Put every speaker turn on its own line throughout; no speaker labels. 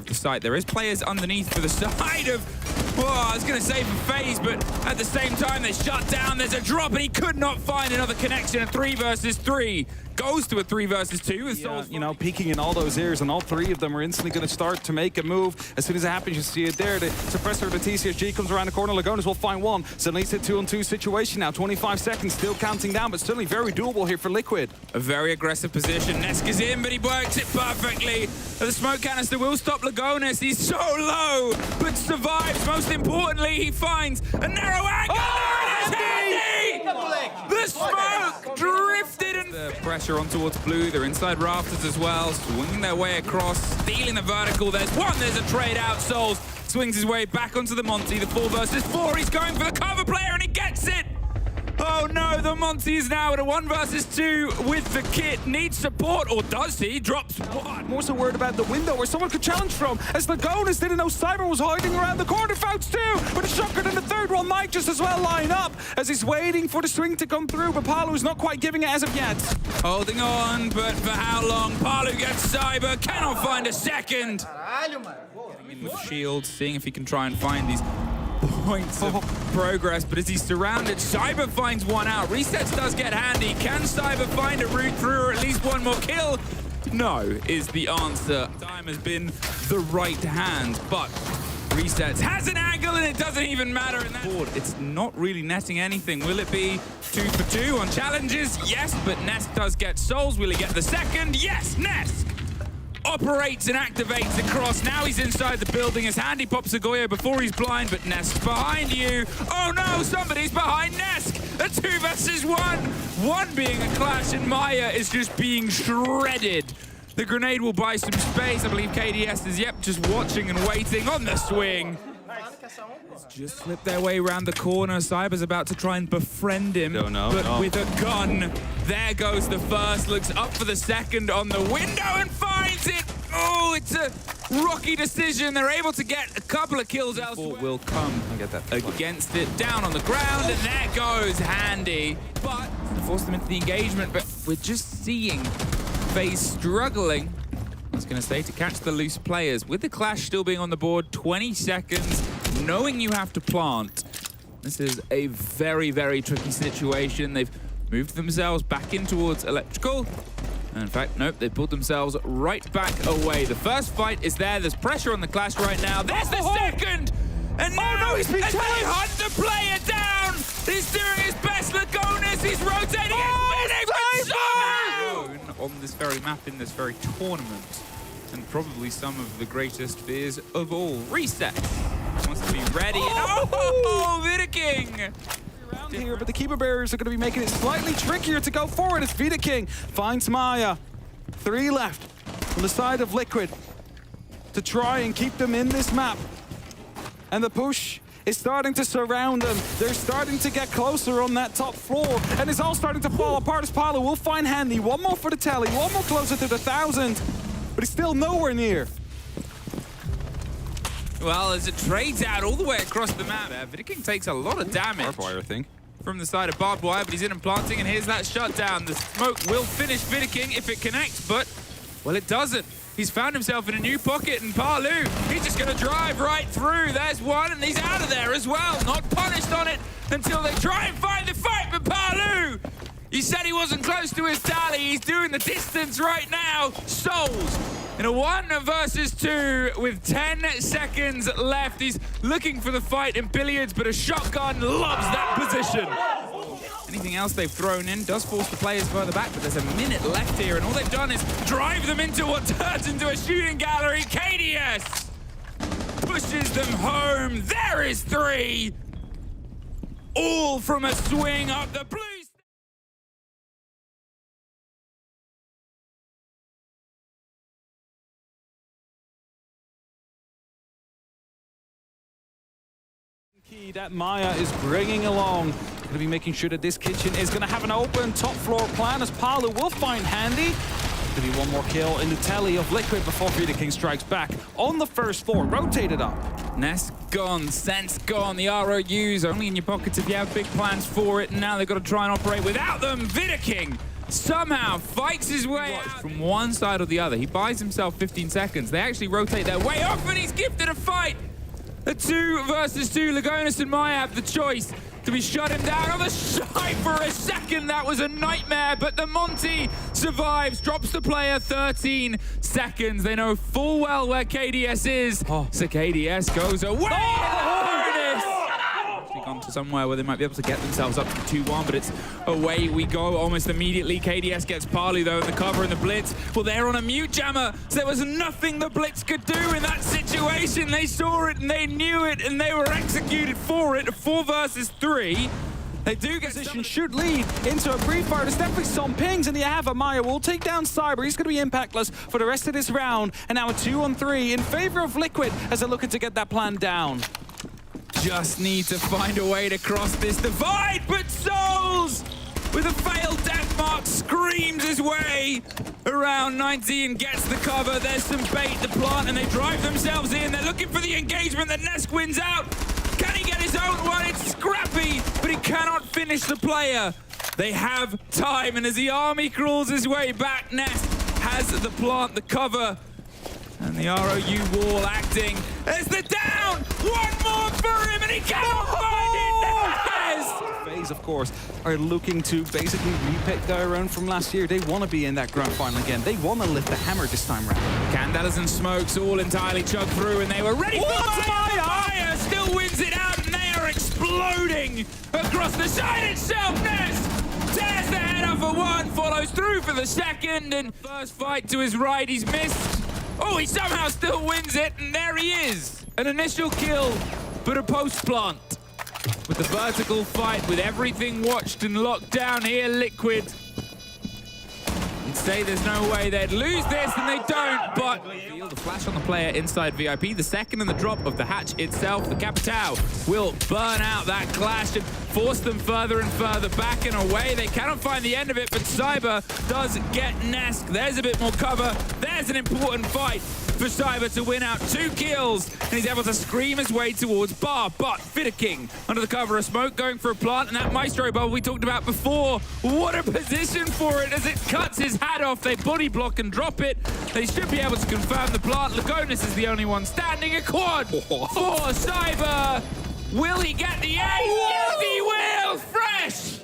the site. There is players underneath for the side of, I was going to say for FaZe, but at the same time, they're shut down. There's a drop, and he could not find another connection. A 3 versus 3 goes to a 3 versus 2 with Souls.
You know, peeking in all those ears, and all three of them are instantly going to start to make a move. As soon as it happens, you see it there. The suppressor of the TCSG comes around the corner. Lagonis will find one. Suddenly it's a 2-on-2 situation now. 25 seconds, still counting down, but certainly very doable here for Liquid.
A very aggressive position. Nesk is in, but he works it perfectly. The smoke canister will stop Lagonis. He's so low, but survives. Most importantly, he finds a narrow angle.
Oh,
There it is, Handy! The smoke drifted and the pressure on towards blue. They're inside rafters as well, swinging their way across, stealing the vertical. There's one, there's a trade out. Souls swings his way back onto the Monty. The 4 versus 4. He's going for the cover player and he gets it. Oh no, the Monty is now at a 1 versus 2 with the kit. Needs support, or does he? Drops one.
More so worried about the window where someone could challenge from, as Lagonis didn't know Cyber was hiding around the corner. Fouts too, but a shotgun in the third one might just as well line up as he's waiting for the swing to come through, but Palu's not quite giving it as of yet.
Holding on, but for how long? Palu gets Cyber, cannot find a second. Getting in with shield, seeing if he can try and find these points of progress, but as he's surrounded, Cyber finds one out. Resets does get Handy. Can Cyber find a route through or at least one more kill? No, is the answer. Time has been the right hand, but Resets has an angle and it doesn't even matter in that board. It's not really netting anything. Will it be 2 for 2 on challenges? Yes, but Nesk does get Souls. Will he get the second? Yes, Nesk operates and activates across. Now he's inside the building as Handy pops a Goyo before he's blind, but Nesk's behind you. Oh no, somebody's behind Nesk. A 2 versus 1. One being a clash, and Maya is just being shredded. The grenade will buy some space. I believe KDS is, just watching and waiting on the swing. Just slipped their way around the corner. Cyber's about to try and befriend him, but with a gun. There goes the first, looks up for the second on the window and finds it. Oh, it's a rocky decision. They're able to get a couple of kills elsewhere. Will come against it, down on the ground, and there goes Handy. But force them into the engagement, but we're just seeing FaZe struggling. I was going to say, to catch the loose players. With the clash still being on the board, 20 seconds, knowing you have to plant. This is a very, very tricky situation. They've moved themselves back in towards electrical. And in fact, nope, they pulled themselves right back away. The first fight is there. There's pressure on the clash right now. There's the second! And now,
he's been
as they hunt the player down, he's doing his best. Lagonis, he's rotating on this very map in this very tournament, and probably some of the greatest fears of all. Reset wants to be ready. Oh, Vidaking!
Around here, but the keeper barriers are going to be making it slightly trickier to go forward as Vidaking finds Maya. 3 left on the side of Liquid to try and keep them in this map. And the push is starting to surround them. They're starting to get closer on that top floor, and it's all starting to fall apart as Palu will find Handy. One more for the tally, one more closer to the 1,000, but he's still nowhere near.
Well, as it trades out all the way across the map, Vidaking takes a lot of damage.
Barbed wire, I think.
From the side of barbed wire, but he's in and planting, and here's that shutdown. The smoke will finish Vidaking if it connects, but, well, it doesn't. He's found himself in a new pocket, and Palu, he's just going to drive right through. There's one, and he's out of there as well. Not punished on it until they try and find the fight, but Palu, he said he wasn't close to his tally. He's doing the distance right now. Souls in a 1 versus 2 with 10 seconds left. He's looking for the fight in billiards, but a shotgun loves that position. Anything else they've thrown in does force the players further back, but there's a minute left here, and all they've done is drive them into what turns into a shooting gallery. KDS pushes them home. There is 3. All from a swing up the blue.
Key that Maya is bringing along. Going to be making sure that this kitchen is going to have an open top floor plan as Palu will find Handy. Going to be one more kill in the tally of Liquid before Vidaking strikes back on the first floor. Rotated up.
Nest gone, Sense gone, the ROUs only in your pockets if you have big plans for it, and now they've got to try and operate without them. Vidaking somehow fights his way out from one side or the other. He buys himself 15 seconds. They actually rotate their way off, and he's gifted a fight. A 2 versus 2. Lagonis and Maya have the choice. Do we shut him down on the side for a second? That was a nightmare, but the Monty survives, drops the player 13 seconds. They know full well where KDS is. So KDS goes away. Actually gone to somewhere where they might be able to get themselves up to 2-1, but it's away we go almost immediately. KDS gets Parley though in the cover and the blitz. Well, they're on a mute jammer, so there was nothing the blitz could do in that situation. They saw it and they knew it and they were executed for it. 4 versus 3. They do get
Position should lead into a brief fire. There's definitely some pings, and you have Amaya will take down Cyber. He's going to be impactless for the rest of this round. And now a 2-on-3 in favor of Liquid as they're looking to get that plan down.
Just need to find a way to cross this divide, but Souls, with a failed death mark, screams his way around 90 and gets the cover. There's some bait, the plant, and they drive themselves in. They're looking for the engagement that Nesk wins out. Can he get his own one? It's scrappy, but he cannot finish the player. They have time, and as the army crawls his way back, Nesk has the plant, the cover, and the ROU wall acting as the down. One more for him, and he cannot find it.
FaZe, of course, are looking to basically repick their own from last year. They want to be in that grand final again. They want to lift the hammer this time round.
Candelas and Smokes all entirely chugged through, and they were ready for Maya. Maya still wins it out, and they are exploding across the side itself. Ness tears the head off for 1, follows through for the second, and first fight to his right, he's missed. Oh, he somehow still wins it, and there he is. An initial kill, but a post-plant. With the vertical fight, with everything watched and locked down here, Liquid. You'd say there's no way they'd lose this, and they don't, but the flash on the player inside VIP, the second and the drop of the hatch itself, the Capitao will burn out that clash and force them further and further back and away. They cannot find the end of it, but Cyber does get Nesk. There's a bit more cover. There's an important fight for Cyber to win out 2 kills, and he's able to scream his way towards Bar, but King under the cover of smoke going for a plant, and that Maestro bubble we talked about before. What a position for it as it cuts his hat off. They body block and drop it. They should be able to confirm the plant. Lagonis is the only one standing. A quad for Cyber. Will he get the ace? Yes, he will! Fresh!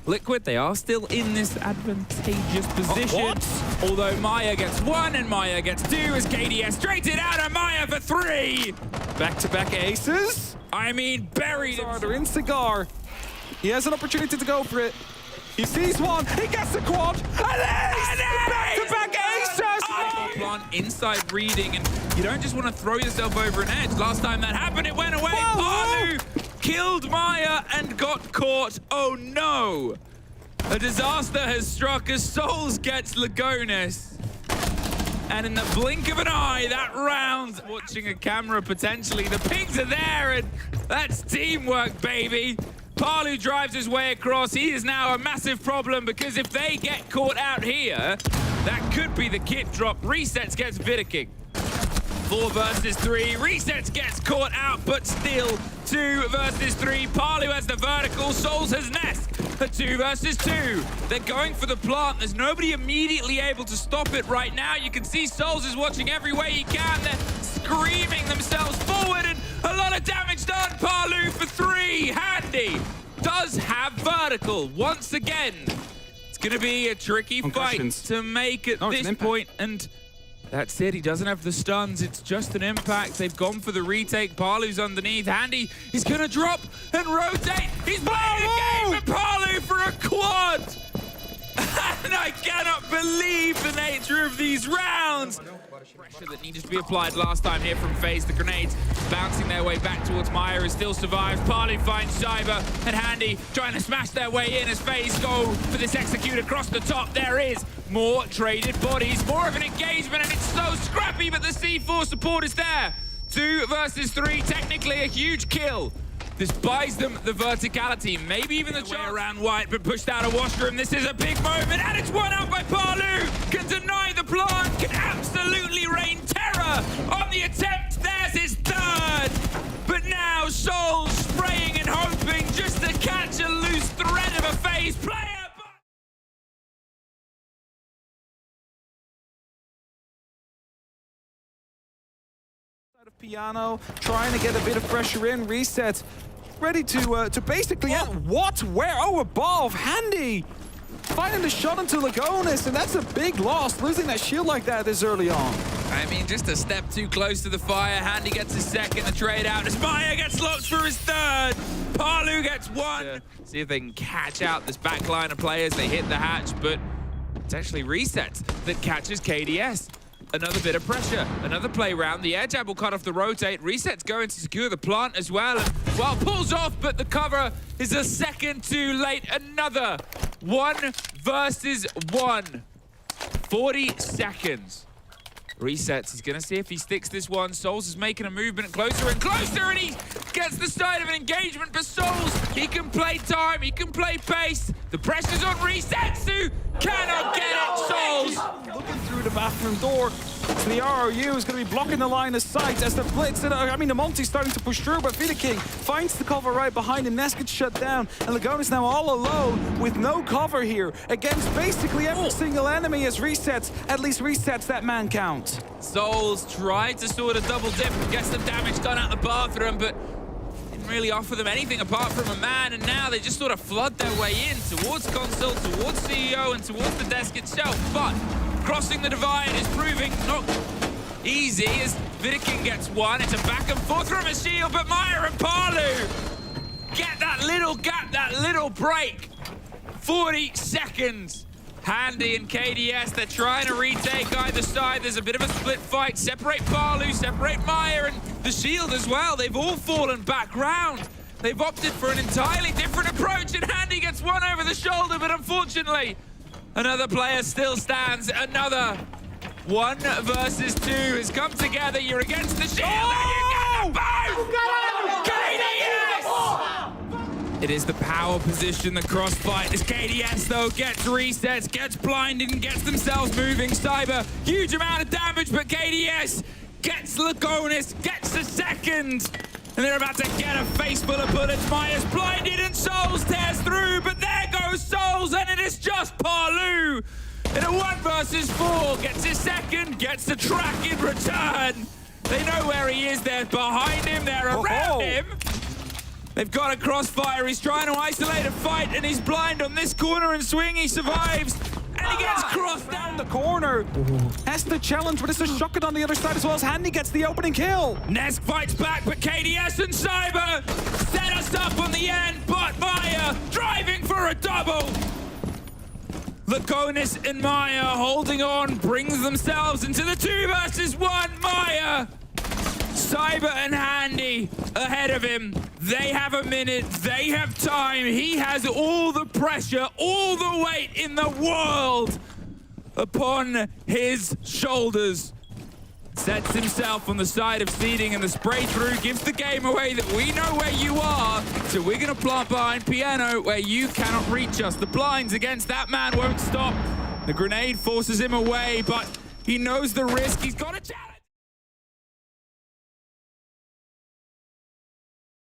Liquid, they are still in this advantageous position. Although Maya gets 1 and Maya gets 2 as KDS straight it out of Maya for 3.
Back-to-back aces.
I mean, buried.
They're in Cigar. He has an opportunity to go for it. He sees one. He gets the quad. And back-to-back aces.
Plant inside reading, and you don't just want to throw yourself over an edge. Last time that happened, it went away. Palu killed Maya and got caught. Oh no! A disaster has struck as Souls gets Lagonis. And in the blink of an eye, that round, watching a camera potentially, the pings are there, and that's teamwork, baby. Palu drives his way across. He is now a massive problem, because if they get caught out here, that could be the kit drop. Resets gets King. 4 versus 3. Resets gets caught out, but still 2 versus 3. Palu has the vertical. Souls has Nesk. A 2 versus 2. They're going for the plant. There's nobody immediately able to stop it right now. You can see Souls is watching every way he can. They're screaming themselves forward, and a lot of damage done. Palu for 3. Handy does have vertical once again. It's going to be a tricky fight to make at this point, and that's it. He doesn't have the stuns. It's just an impact. They've gone for the retake. Palu's underneath. Handy is going to drop and rotate. He's playing a game for Palu for a quad. And I cannot believe the nature of these rounds. Pressure that needed to be applied last time here from FaZe. The grenades bouncing their way back towards Maya, who still survives. Palu finds Cyber, and Handy trying to smash their way in as FaZe go for this execute across the top. There is more traded bodies, more of an engagement, and it's so scrappy, but the C4 support is there. 2 versus 3, technically a huge kill. This buys them the verticality, maybe even the way around White, but pushed out of Washroom. This is a big moment, and it's won out by Palu. Can deny the plant, can absolutely rain terror on the attempt. There's his 3rd. But now Souls spraying and hoping just to catch a loose thread of a FaZe player.
Piano trying to get a bit of pressure in. Reset, ready to basically what? Where? Oh, above. Handy finding the shot into Lagonis, and that's a big loss. Losing that shield like that this early on.
I mean, just a step too close to the fire. Handy gets his second, the trade out. As Maya gets locked for his third. Palu gets one. See if they can catch out this back line of players. They hit the hatch, but it's actually Resets that catches KDS. Another bit of pressure, another play round. The air jab will cut off the rotate. Reset's going to secure the plant as well. And, well, pulls off, but the cover is a second too late. Another 1 versus 1. 40 seconds. Resets, he's gonna see if he sticks this one. Souls is making a movement closer and closer, and he gets the side of an engagement. But Souls, he can play time, he can play pace. The pressure's on Resets, who cannot get it. Souls
looking through the bathroom door. So the ROU is going to be blocking the line of sight as the blitz, I mean the multi's starting to push through, but FaZe finds the cover right behind him. Ness gets shut down, and Lagonis now all alone with no cover here against basically every single enemy as Resets, at least Resets that man count.
Souls tried to sort of double dip and get some damage done out the bathroom, but didn't really offer them anything apart from a man, and now they just sort of flood their way in towards console, towards CEO, and towards the desk itself. But crossing the divide is proving not easy as Vidiking gets one. It's a back and forth from a shield, but Maya and Palu get that little gap, that little break. 40 seconds. Handy and KDS, they're trying to retake either side. There's a bit of a split fight. Separate Palu, separate Maya, and the shield as well. They've all fallen back round. They've opted for an entirely different approach, and Handy gets one over the shoulder, but unfortunately, another player still stands. Another 1 versus 2 has come together. You're against the shield, and you get the both! KDS! It is the power position, the crossfight. As KDS, though, gets resets, gets blinded, and gets themselves moving. Cyber, huge amount of damage, but KDS gets Lagonis, gets the second. And they're about to get a face full of bullets. Maya's blinded, and Souls tears through, but there goes Souls, and it is just Palu. In a 1 versus 4, gets his second, gets the track in return. They know where he is, they're behind him, they're around him. They've got a crossfire, he's trying to isolate a fight, and he's blind on this corner and swing, he survives. And he gets crossed down the corner.
Has the challenge, but it's a shotgun on the other side as well as Handy gets the opening kill.
Nesk fights back, but KDS and Cyber set us up on the end, but Maya driving for a double. Lagonis and Maya holding on, brings themselves into the 2 versus 1. Maya, Cyber and Handy ahead of him. They have a minute, they have time. He has all the pressure, all the weight in the world upon his shoulders. Sets himself on the side of seeding, and the spray through gives the game away that we know where you are. So we're gonna plant behind Piano where you cannot reach us. The blinds against that man won't stop. The grenade forces him away, but he knows the risk. He's got a challenge.